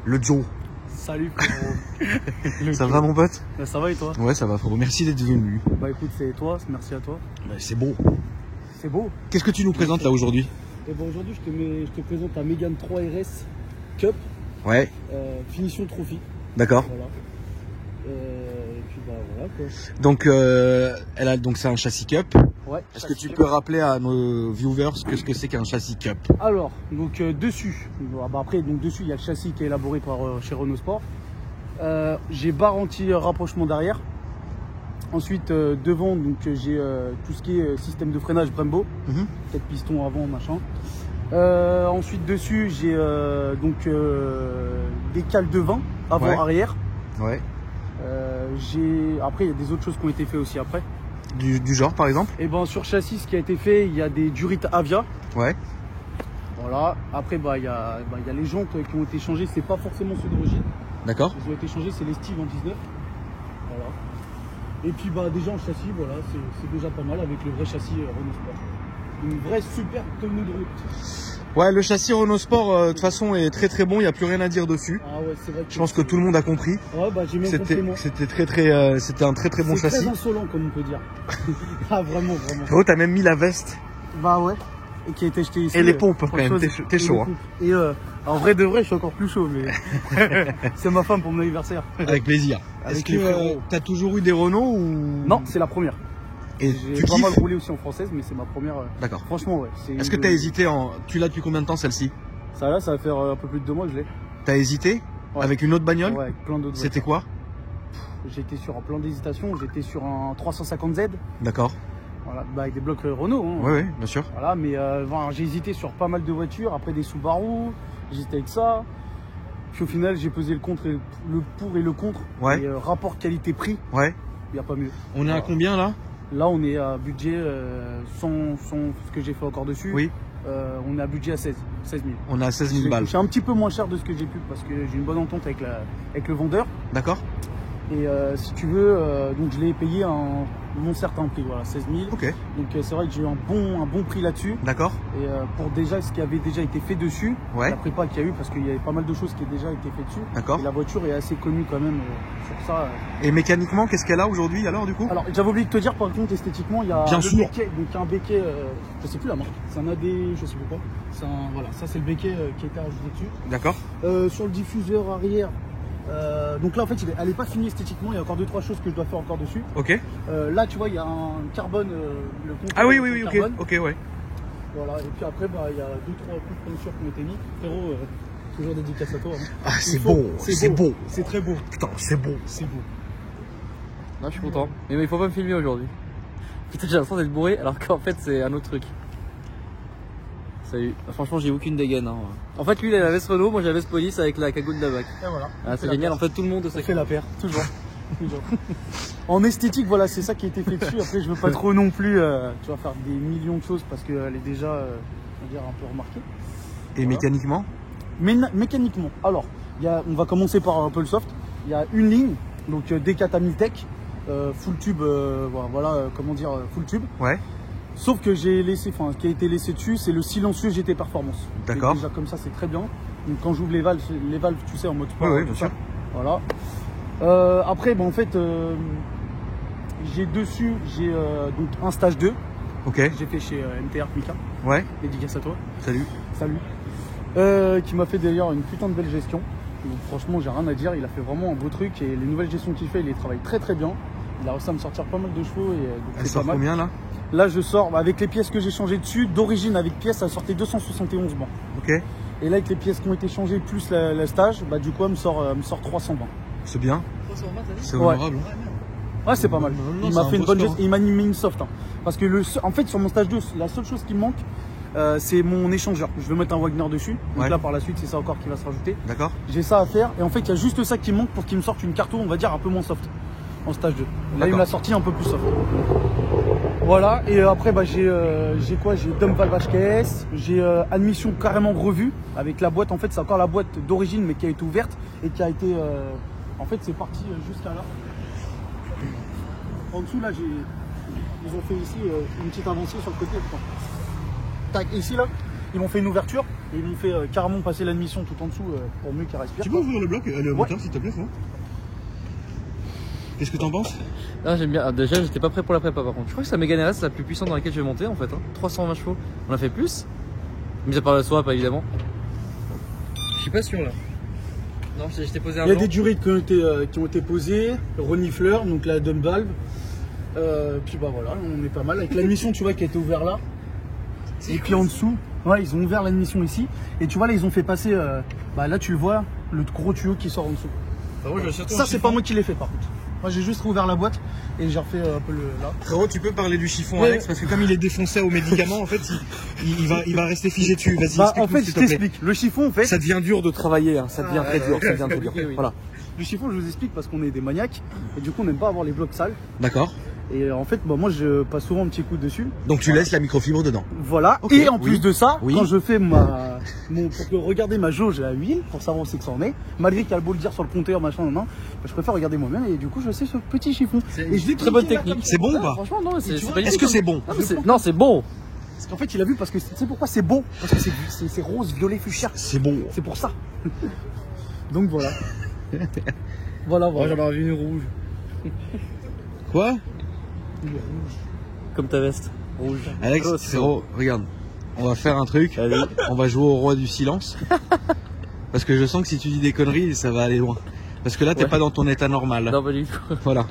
le Joe. Salut frérot. Ça va mon pote? Bah, ça va et toi? Ouais, ça va frérot, merci d'être venu. Bah écoute, c'est toi, merci à toi. Bah, c'est beau. C'est beau. Qu'est-ce que tu nous présentes là aujourd'hui? Et bon, aujourd'hui, je te présente la Mégane 3 RS Cup. Ouais. Finition trophy. D'accord. Voilà. Et puis bah voilà quoi. Donc, c'est un châssis Cup. Ouais. Est-ce que tu peux rappeler à nos viewers ce que c'est qu'un châssis Cup? Alors, donc dessus, après donc dessus il y a le châssis qui est élaboré par chez Renault Sport. J'ai barre anti-rapprochement d'arrière. Ensuite devant donc j'ai tout ce qui est système de freinage Brembo, 4 pistons avant machin. Ensuite dessus j'ai des cales de vin avant arrière. Ouais. Après il y a des autres choses qui ont été faites aussi après. Du genre par exemple? Et ben sur châssis ce qui a été fait, il y a des Durit Avia. Ouais. Voilà. Après il y a les jantes qui ont été changées, c'est pas forcément ceux d'origine. D'accord. Ils ont été changés, c'est les Steve en 19. Voilà. Et puis déjà en châssis, voilà, c'est déjà pas mal avec le vrai châssis Renault Sport. Une vraie super tenue de route. Ouais, le châssis Renault Sport de toute façon est très très bon, il n'y a plus rien à dire dessus. Ah ouais, c'est vrai que je pense que tout le monde a compris. Ouais, bah j'ai même compris moi. C'était un très très bon châssis. C'est très insolent comme on peut dire. Ah vraiment, vraiment. Frérot, t'as même mis la veste. Bah ouais. Et qui a été acheté ici. Et les pompes quand même, t'es chaud. Hein. Et en vrai de vrai, je suis encore plus chaud, mais c'est ma femme pour mon anniversaire. Avec plaisir. Est-ce que t'as toujours eu des Renault ou... Non, c'est la première. Et j'ai pas mal roulé aussi en française, mais c'est ma première. D'accord. Franchement, ouais. Est-ce que t'as hésité Tu l'as depuis combien de temps celle-ci? Ça là, ça va faire un peu plus de 2 mois que je l'ai. T'as hésité? Ouais. Avec une autre bagnole? Ouais, avec plein d'autres. C'était quoi? J'étais sur un plan d'hésitation, j'étais sur un 350Z. D'accord. Voilà, avec des blocs Renault. Hein. Oui, bien sûr. Voilà, mais j'ai hésité sur pas mal de voitures, après des Subaru, j'hésitais avec ça. Puis au final, j'ai pesé le pour et le contre. Ouais. Et rapport qualité-prix. Ouais. Il n'y a pas mieux. On est à combien là? Là, on est à budget, sans ce que j'ai fait encore dessus. Oui. On est à budget à 16 000. On est à 16 000 balles. C'est un petit peu moins cher de ce que j'ai pu parce que j'ai une bonne entente avec le vendeur. D'accord. Et si tu veux, donc je l'ai payé mon certain prix, voilà, 16 000. Ok. Donc c'est vrai que j'ai eu un bon prix là-dessus. D'accord. Et pour déjà ce qui avait déjà été fait dessus, la prépa qu'il y a eu, parce qu'il y avait pas mal de choses qui ont déjà été faites dessus. D'accord. Et la voiture est assez connue quand même sur ça. Et mécaniquement, qu'est-ce qu'elle a aujourd'hui alors du coup? Alors j'avais oublié de te dire, par contre, esthétiquement, il y a béquet, donc un béquet, je sais plus la marque, c'est un AD, je sais plus quoi. Voilà, ça c'est le béquet qui a été rajouté dessus. D'accord. Sur le diffuseur arrière. Donc là en fait elle n'est pas finie esthétiquement, il y a encore 2-3 choses que je dois faire encore dessus. Ok. Là tu vois il y a un carbone, le ah oui ok ouais. Voilà, et puis après il y a 2-3 coups de peinture qui ont été mis. Frérot, toujours dédicace à toi. Hein. Ah c'est beau, c'est beau. C'est très beau. Putain c'est beau. C'est beau. Non je suis content. Mais il faut pas me filmer aujourd'hui. Putain j'ai l'impression d'être bourré alors qu'en fait c'est un autre truc. Salut. Franchement, j'ai aucune dégaine. Hein. En fait, lui, il a la veste Renault, moi j'ai la veste police avec la cagoule d'Abac. Et voilà. Ah, c'est génial, en fait, tout le monde ça fait la paire, toujours. En esthétique, voilà, c'est ça qui a été fait dessus. Après, je veux pas trop non plus tu vas faire des millions de choses parce qu'elle est déjà, on va dire, un peu remarquée. Et voilà. Mécaniquement? Mécaniquement, alors, on va commencer par un peu le soft. Il y a une ligne, donc D4 Amiltech, full tube, voilà, comment dire, full tube. Ouais. Sauf que ce qui a été laissé dessus, c'est le silencieux GT Performance. D'accord. Déjà comme ça, c'est très bien. Donc quand j'ouvre les valves, tu sais, en mode sport. Oui, bien sûr. Voilà. Après, en fait, j'ai dessus, donc un stage 2. Ok. J'ai fait chez MTR Mika. Ouais. Dédicace à toi. Salut. Salut. Qui m'a fait d'ailleurs une putain de belle gestion. Donc, franchement, j'ai rien à dire. Il a fait vraiment un beau truc et les nouvelles gestions qu'il fait, il les travaille très très bien. Il a réussi à me sortir pas mal de chevaux et elle sort combien là? Là, je sors avec les pièces que j'ai changées dessus. D'origine, avec pièces, ça sortait 271 bancs. Ok. Et là, avec les pièces qui ont été changées plus le stage, du coup, elle me sort 320. C'est bien. 320, c'est honorable. Ouais, c'est pas mal. Il m'a fait une bonne geste et il m'a mis une soft. Hein. Parce que en fait, sur mon stage 2, la seule chose qui me manque, c'est mon échangeur. Je veux mettre un Wagner dessus. Donc là, par la suite, c'est ça encore qui va se rajouter. D'accord. J'ai ça à faire. Et en fait, il y a juste ça qui me manque pour qu'il me sorte une carto, on va dire, un peu moins soft. En stage 2. Là, il me l'a sorti un peu plus soft. Voilà, et après j'ai quoi? J'ai dump valve HKS, j'ai admission carrément revue avec la boîte. En fait, c'est encore la boîte d'origine mais qui a été ouverte et qui a été. En fait, c'est parti jusqu'à là. En dessous, là, ils ont fait ici une petite avancée sur le côté. Tac, ici, là, ils m'ont fait une ouverture Et ils m'ont fait carrément passer l'admission tout en dessous pour mieux qu'il respire. Tu peux ouvrir le bloc, le moteur s'il te plaît, frérot? Qu'est-ce que t'en penses? Ah, j'aime bien. Ah, déjà, j'étais pas prêt pour la prépa par contre. Je crois que c'est la Mégane RS la plus puissante dans laquelle je vais monter en fait. 320 chevaux. On a fait plus. Mis à part la soie, pas évidemment. Je suis pas sûr là. Non, je t'ai posé un. Il y a des durées qui ont été posées, renifleur, donc la dump valve. Puis bah voilà, on est pas mal. Avec l'admission, tu vois, qui a été ouverte là. Et puis en dessous, ouais, ils ont ouvert l'admission ici. Et tu vois, là, ils ont fait passer, bah là, tu le vois, le gros tuyau qui sort en dessous. Ça, c'est pas moi qui l'ai fait par contre. Moi, j'ai juste rouvert la boîte et j'ai refait un peu le là. Frérot, tu peux parler du chiffon, Alex, parce que comme il est défoncé aux médicaments, en fait, il va rester figé dessus. Vas-y, Bah, en fait, je t'explique. Le chiffon, en fait. Ça devient dur de travailler, hein. Ça devient très dur. Ça devient très dur. Oui. Voilà. Le chiffon, je vous explique parce qu'on est des maniaques et du coup, on n'aime pas avoir les blocs sales. D'accord. Et en fait, bah, moi, je passe souvent un petit coup dessus. Donc tu laisses la microfibre dedans. Voilà. Ok, Et en oui. plus de ça, Oui. quand je fais pour regarder ma jauge à huile, pour savoir où c'est que ça en est, malgré qu'il y a le beau le dire sur le compteur, machin, non, bah, je préfère regarder moi-même et du coup, je sais ce petit chiffon. Et je dis Très bonne technique. C'est bon ou pas? Franchement, non, c'est vois, pas Est-ce que c'est bon? Non, c'est bon. Parce qu'en fait, il a vu parce que tu sais pourquoi c'est beau? Parce que c'est rose, violet, fuchsia. C'est bon. C'est pour ça. Donc voilà. Voilà. Moi, j'en aurais vu une rouge. Quoi? Comme ta veste. Rouge. Alex, Oh, frérot, regarde. On va faire un truc. Allez. On va jouer au roi du silence. Parce que je sens que si tu dis des conneries, ça va aller loin. Parce que là, t'es Ouais. pas dans ton état normal. Non, pas du tout. Voilà.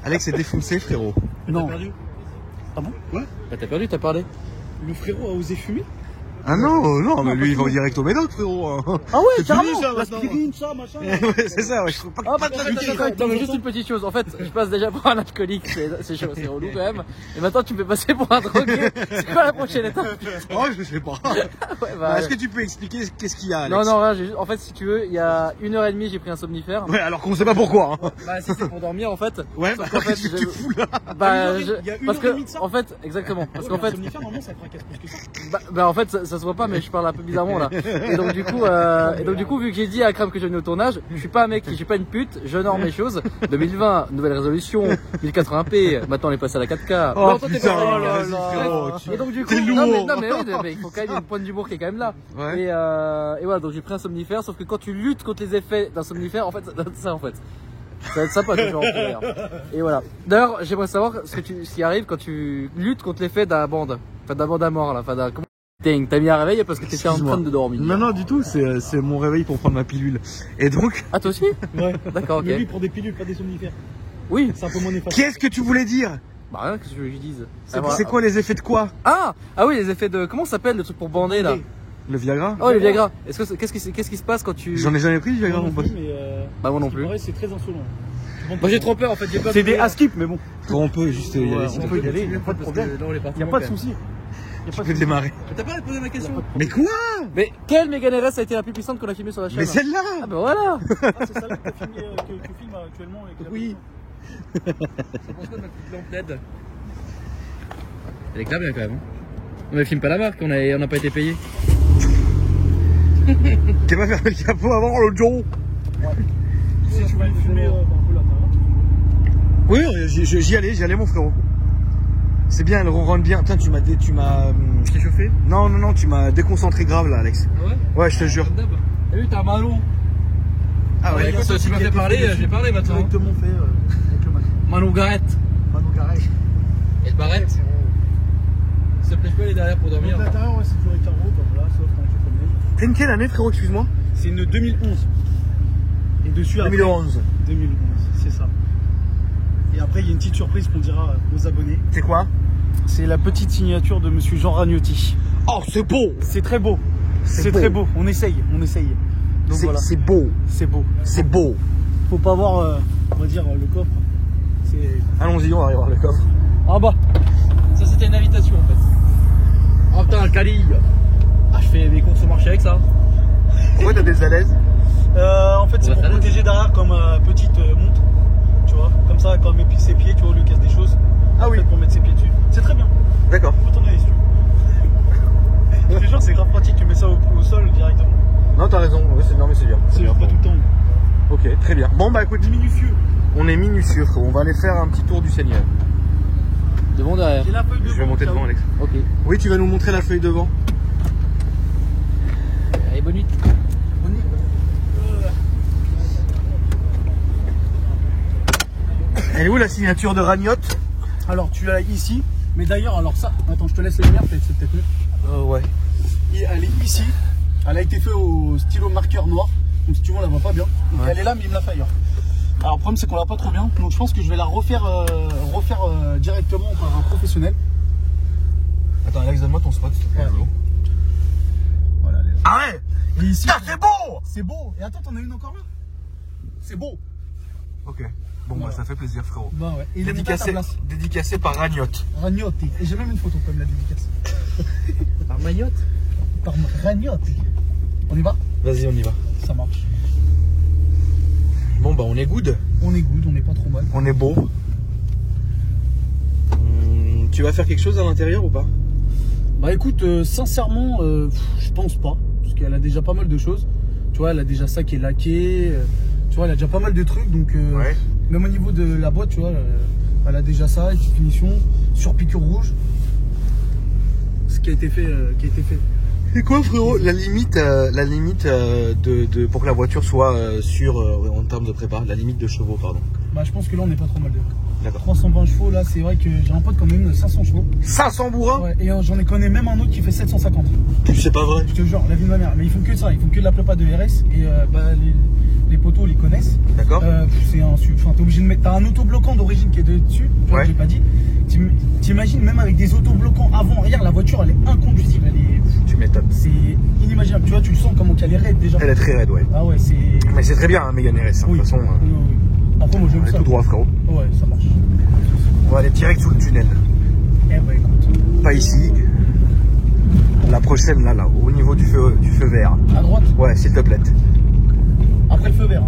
Alex est défoncé, frérot. Non. perdu? Ah bon? Ouais. Bah, t'as perdu, t'as parlé. Le frérot a osé fumer? Ah non, mais lui, il va direct au médoc, frérot. Ah ouais, C'est carrément. fini, ça, maintenant. L'aspirine, ça, machin. Ouais, c'est ça, ouais, je trouve pas Ah, pas de bah, la attends, piquer. Non, mais juste une petite chose. En fait, je passe déjà pour un alcoolique. C'est chaud, c'est relou quand même. Et maintenant, tu me fais passer pour un drogué. C'est quoi la prochaine étape? Oh, je sais pas. Ouais, bah, Est-ce que tu peux expliquer qu'est-ce qu'il y a, Alex? non, là, en fait, si tu veux, il y a 1h30, j'ai pris un somnifère. Ouais, alors qu'on sait pas pourquoi. Hein. Bah, si c'est pour dormir, en fait. Ouais, Sauf qu'en fait, qu'est-ce que tu fous là? bah, il y a une parce heure et demie de que, ça en fait, exactement. Parce qu'en fait, normalement, ça fracasse plus que ça. bah, en fait, ça se voit pas, mais je parle un peu bizarrement là. Et donc du coup, vu que j'ai dit à Cram que je venais au tournage, je suis pas un mec, je suis pas une pute, j'honore mes choses. 2020, nouvelle résolution, 1080p, maintenant on est passé à la 4K. Oh, Non, toi, t'es putain, pas- vas-y, Bref. frérot, Et donc du coup, t'es non lourd. mais oui, mais il faut quand même une pointe d'humour qui est quand même là. Ouais. Et voilà, donc j'ai pris un somnifère, sauf que quand tu luttes contre les effets d'un somnifère, en fait, ça donne ça en fait. Ça va être sympa que je rentre d'ailleurs. Et voilà. D'ailleurs, j'aimerais savoir ce qui arrive quand tu luttes contre l'effet d'un bande. Enfin, d'un bande à mort là. Enfin, comment t'as mis un réveil parce que t'étais en train de dormir. Non, du tout, c'est mon réveil pour prendre ma pilule. Et donc, Ah, toi aussi? Ouais. D'accord, ok. Mais lui, il prend des pilules, pas des somnifères. Oui. C'est un peu moins néfaste. qu'est-ce que tu voulais dire? Bah, rien, qu'est-ce que je lui dise? C'est quoi les effets de quoi? Ah oui, les effets de. Comment ça s'appelle le truc pour bander là? Le Viagra? Oh, le Viagra. Qu'est-ce qui se passe quand tu. J'en ai jamais pris, du Viagra, mon pote. Bah, moi non plus. C'est très insolent. Moi j'ai trop peur en fait. C'est des skip, mais bon. On peut juste y aller. On peut y aller, il n'y a pas de problème. Il n'y a pas de souci. Tu peux démarrer. T'as pas posé ma question? Mais quoi? Mais quelle Mégane RS a été la plus puissante qu'on a filmée sur la chaîne? Mais celle-là! Ah, bah voilà! C'est ça que tu filmes actuellement avec la Oui. Ça pense quoi de ma petite lampe LED? Elle éclaire bien quand même. On ne filme pas la marque, on n'a pas été payé. T'es pas fermé le capot avant le Joe? Si tu veux fumer un peu là, Oui, j'y allais mon frérot. C'est bien, elle ronronne bien. Putain, tu m'as. je t'ai chauffé. Non, tu m'as déconcentré grave là, Alex. Ah ouais? Ouais, je te jure. T'as vu, t'as un ballon. Ah ouais, écoute, tu m'as fait parler, j'ai parlé maintenant. Directement fait avec le Manon. Manon Garrett. Manon Garret. Et le barrette. S'il te plaît, je peux aller derrière pour dormir. Donc l'intérieur, ouais, c'est toujours les carreaux, comme là, sauf quand tu fais le mail. T'es une quelle année, frérot, excuse-moi? C'est une 2011. Et dessus, après, 2011. 2011, c'est ça. Et après, il y a une petite surprise qu'on dira aux abonnés. C'est quoi? C'est la petite signature de monsieur Jean Ragnotti. Oh, c'est beau! C'est très beau. C'est beau. très beau. On essaye. Donc voilà. C'est beau. C'est beau. C'est beau. Faut pas voir, on va dire, le coffre. C'est. Allons-y, on va aller voir le coffre. Ah bah. Ça, c'était une invitation en fait. Oh putain, un Cali. Ah, je fais des courses au marché avec ça. Pourquoi t'as des alaises? En fait, c'est pour protéger derrière comme petite montre. Tu vois, comme ça, quand on met ses pieds, tu vois, on lui casse des choses. Ah oui. En fait, pour mettre ses pieds dessus. C'est très bien. D'accord. Faut t'en aller si tu veux. Je te jure, c'est grave pratique. Tu mets ça au sol directement. Non, t'as raison. Oui, non, mais c'est bien. C'est bien. pas tout le temps. Ok, très bien. Bon, bah écoute, Minutieux. on est minutieux, frérot. On va aller faire un petit tour du Seigneur. Devant derrière. J'ai la feuille de Je vais monter devant, Alex. Ok. Oui, tu vas nous montrer la feuille devant. Allez, bonne nuit. Bonne nuit. Elle est où la signature de Ragnotte? Alors tu l'as ici, mais d'ailleurs, alors ça, attends, je te laisse les lumières, c'est peut-être mieux. Ouais. Elle est ici, elle a été faite au stylo marqueur noir, donc si tu vois, on la voit pas bien. Donc Ouais. elle est là, mais il me l'a fait ailleurs. Alors le problème, c'est qu'on l'a pas trop bien, donc je pense que je vais la refaire, directement par un professionnel. Attends, Alex, donne-moi ton spot. Ouais. Voilà, elle est là. Ah ouais. Et ici, Putain, c'est beau. c'est beau. Et attends, t'en as une encore là? C'est beau. Ok. Bon, Voilà. bah ça fait plaisir, frérot. Bah ouais. Et il est monté à ta place. Dédicacé par Ragnotte. Ragnotti. Et j'ai même une photo comme la dédicace. Par Mayotte. Par Ragnotti. On y va? Vas-y, on y va. Ça marche. Bon, bah on est good. On est good, on n'est pas trop mal. On est beau. Tu vas faire quelque chose à l'intérieur ou pas? Bah écoute, sincèrement, je pense pas. Parce qu'elle a déjà pas mal de choses. Tu vois, elle a déjà ça qui est laqué. Tu vois, elle a déjà pas mal de trucs. Donc, Ouais. même au niveau de la boîte, tu vois, elle a déjà ça, une petite finition, sur piqûre rouge. Ce qui a été fait. C'est quoi, frérot, la limite pour que la voiture soit sûre en termes de prépa, la limite de chevaux, pardon. Bah je pense que là, on n'est pas trop mal de. D'accord. 320 chevaux, là, c'est vrai que j'ai un pote qui en a une 500 chevaux. 500 bourrins? Ouais, et j'en ai connais même un autre qui fait 750. C'est pas vrai. Je te jure, la vie de ma mère. Mais ils font que ça, ils font que de la prépa de RS. Et les poteaux les connaissent. D'accord. C'est un enfin, t'es obligé de mettre. T'as un autobloquant d'origine qui est dessus, tu vois, Ouais. que j'ai pas dit. T'imagines, même avec des autobloquants avant-arrière, la voiture elle est inconduisible. Tu m'étonnes. C'est inimaginable. Tu vois, tu le sens comment qu'elle est raide déjà. Elle est très raide, ouais. Ah ouais, c'est. Mais c'est très bien, hein, Mégane RS. Oui. De toute façon, Oui, oui. Après, moi on j'aime est ça. tout droit, frérot. Ouais, ça marche. On va aller direct sous le tunnel. Eh bah écoute. Pas ici. La prochaine, là, au niveau du feu vert. À droite, Ouais, s'il te plaît. après le feu vert.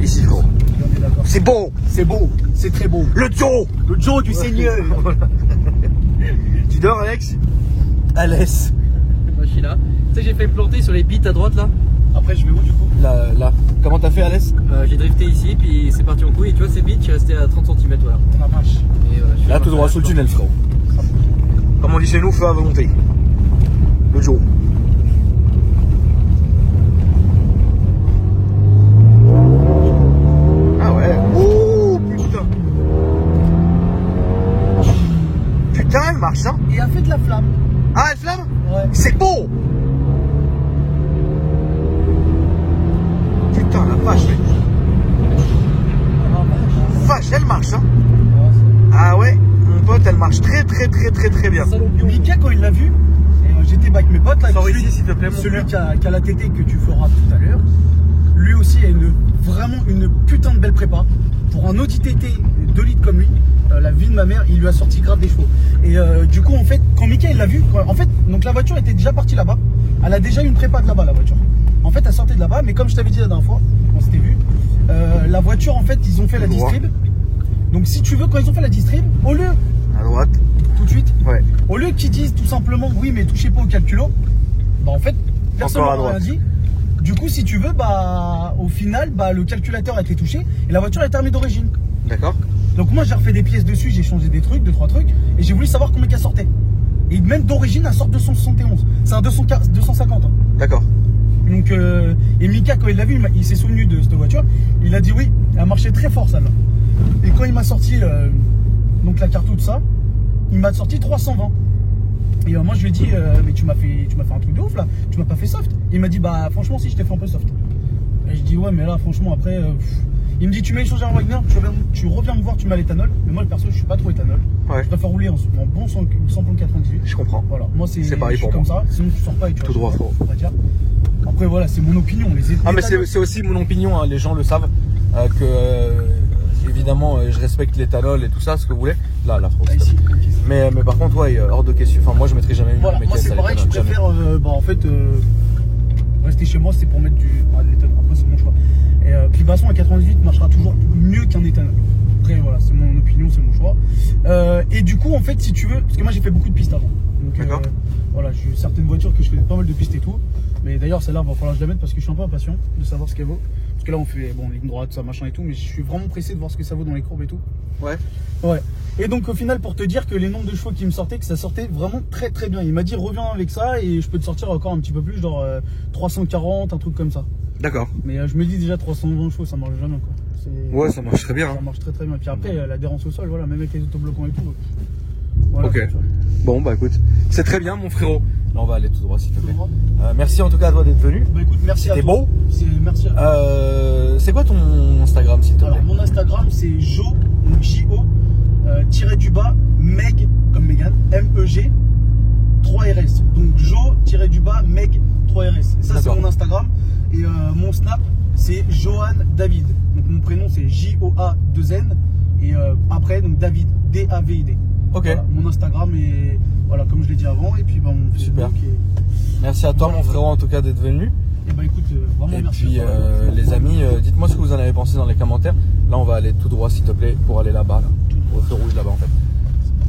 Ici, frérot. On est d'accord. C'est beau. C'est beau, c'est très beau. Le Joe. Le Joe du Seigneur. Tu dors, Alex? Alès. Moi, je suis là. Tu sais, j'ai fait planter sur les bites à droite là. Après, je vais où du coup? Là. Comment t'as fait, Alès? J'ai drifté ici, puis c'est parti en couille. Et tu vois, ces bites, je suis resté à 30 cm. Voilà. La vache. Et voilà, je suis Là, tout droit sous le tunnel, frérot. Comme on dit chez nous, feu à volonté. Le Joe. Ah ouais. Oh putain. Putain, elle marche, hein. Et elle fait de la flamme. Ah, elle flamme? Ouais. C'est beau. Putain, la vache. Vache, elle marche, hein. Ah ouais, mon pote, elle marche très bien. Mika, quand il l'a vu, j'étais avec mes potes là, Sors celui, ici, s'il te plaît, mon celui frère. qui a la TT que tu feras tout à l'heure, lui aussi a vraiment une putain de belle prépa. Pour un Audi TT 2 litres comme lui, la vie de ma mère, il lui a sorti grave des chevaux. Et du coup, en fait, quand Mika il l'a vu, en fait, donc la voiture était déjà partie là-bas. Elle a déjà eu une prépa de là-bas, la voiture. En fait, elle sortait de là-bas, mais comme je t'avais dit la dernière fois, on s'était vu, la voiture, en fait, ils ont fait la distrib. Donc si tu veux, quand ils ont fait la distrib, au lieu, À droite. tout de suite, Ouais. au lieu qu'ils disent tout simplement oui mais touchez pas au calculo, bah en fait personne Encore à n'a rien droite. dit. Du coup si tu veux, bah au final bah le calculateur a été touché et la voiture a été remise d'origine. D'accord. Donc moi j'ai refait des pièces dessus, j'ai changé des trucs, 2-3 trucs et j'ai voulu savoir combien qu'elle sortait. Et même d'origine elle sort 271. C'est un 250 hein. D'accord. Donc et Mika quand il l'a vu, il s'est souvenu de cette voiture, il a dit oui, elle marchait très fort celle-là. Et quand il m'a sorti donc la carte tout ça, il m'a sorti 320. Et moi je lui ai dit mais tu m'as fait un truc de ouf là, tu m'as pas fait soft. Il m'a dit bah franchement si je t'ai fait un peu soft. Et je dis ouais mais là franchement après il me dit tu mets échangeur Wagner, tu reviens me voir, tu mets à l'éthanol. Mais moi perso je suis pas trop éthanol. Ouais. Je préfère rouler en bon samplon 98. Je comprends. Voilà, moi c'est pareil je suis pour comme moi. ça, sinon tu sors pas et tu Tout droit, frérot. on va dire. Après voilà, c'est mon opinion. Ah mais c'est aussi mon opinion, hein, les gens le savent, que évidemment je respecte l'éthanol et tout ça, ce que vous voulez. Là, frérot. Ah, ici, ok. Mais par contre, ouais, hors de question. Enfin, moi je mettrai jamais une Voilà, moi caisse c'est à pareil, je l'éthanol, jamais. préfère bah, en fait rester chez moi, c'est pour mettre de l'éthanol. Après c'est mon choix. Et puis Basson à 98 marchera toujours mieux qu'un éthanol. Après voilà, c'est mon opinion, c'est mon choix. Et du coup en fait si tu veux, parce que moi j'ai fait beaucoup de pistes avant. Donc D'accord. voilà, j'ai eu certaines voitures que je fais pas mal de pistes et tout. Mais d'ailleurs celle-là va falloir que je la mette parce que je suis un peu impatient de savoir ce qu'elle vaut. Parce que là on fait bon ligne droite, ça machin et tout, mais je suis vraiment pressé de voir ce que ça vaut dans les courbes et tout. Ouais. Ouais. Et donc au final, pour te dire que les nombres de chevaux qui me sortaient, que ça sortait vraiment très très bien. Il m'a dit reviens avec ça et je peux te sortir encore un petit peu plus, genre 340, un truc comme ça. D'accord. Mais je me dis déjà 320 chevaux, ça marche jamais quoi. Ouais, ça marche très bien. Ça marche très très bien. Puis après, l'adhérence au sol, voilà, même avec les autobloquants et tout. Voilà, ok. Bon, bah écoute, c'est très bien, mon frérot. Là, on va aller tout droit, s'il te plaît. Merci en tout cas à toi d'être venu. Bah écoute, merci à toi. C'était beau. Merci à toi. C'est quoi ton Instagram, s'il te plaît? Alors, mon Instagram, c'est Jo, donc J-O, tiré du bas, Meg, comme Megan, M-E-G, 3RS. Donc, Jo, tiré du bas, Meg, 3RS. Ça, c'est mon Instagram. Et mon Snap, c'est Johan David. Donc, mon prénom, c'est J-O-A-2-N. Et après, donc David, D-A-V-I-D. Ok. Voilà, mon Instagram est, voilà, comme je l'ai dit avant. Et puis, bah, mon Super. Facebook Merci à toi, mon frérot, en tout cas, d'être venu. Et bah, écoute, vraiment Et merci. puis, les amis, dites-moi ce que vous en avez pensé dans les commentaires. Là, on va aller tout droit, s'il te plaît, pour aller là-bas, là, au feu rouge là-bas, en fait.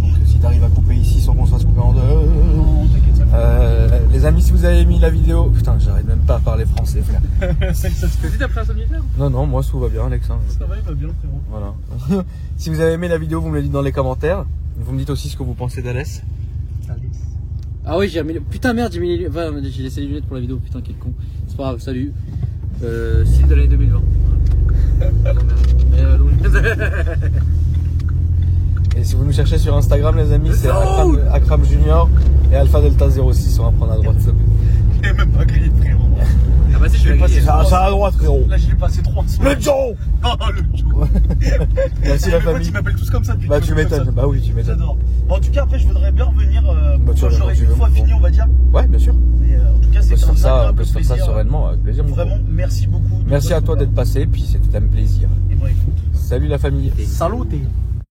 Donc, si tu arrives à couper ici sans qu'on se fasse couper en deux. Non, t'inquiète, ça fait. Les amis, si vous avez aimé la vidéo, putain, j'arrive même pas à parler français, frère. Ça se fait. T'as pris un somnifère? Non, non, moi, tout va bien, Alexandre. Ça va, il va bien, frérot. Voilà. Si vous avez aimé la vidéo, vous me le dites dans les commentaires. Vous me dites aussi ce que vous pensez d'Alès. Ah oui, j'ai remis... Putain merde, j'ai mis les lunettes. Enfin, j'ai laissé les lunettes pour la vidéo, putain quel con. C'est pas grave, salut. Site de l'année 2020. Et si vous nous cherchez sur Instagram, les amis, c'est Akram Junior et Alpha Delta 06. On va prendre à droite. Il est même pas grillé, frérot. Ah bah si, je vais passer. C'est à droite, frérot. Là, j'ai passé 3 Le Joe. Oh, le Joe. Merci la famille. Ils m'appellent tous comme ça depuis. Bah tu m'étonnes. Bah oui, tu m'étonnes. J'adore. Bon, en tout cas, après, je voudrais bien revenir tu quand j'aurai reviens, une fois fini, on va dire. Ouais, bien sûr. Mais en tout cas, c'est On comme ça. peut se faire ça sereinement, avec plaisir. Vraiment, merci beaucoup. Merci à toi d'être passé, puis c'était un plaisir. Et bon, écoute. Salut la famille. Salut.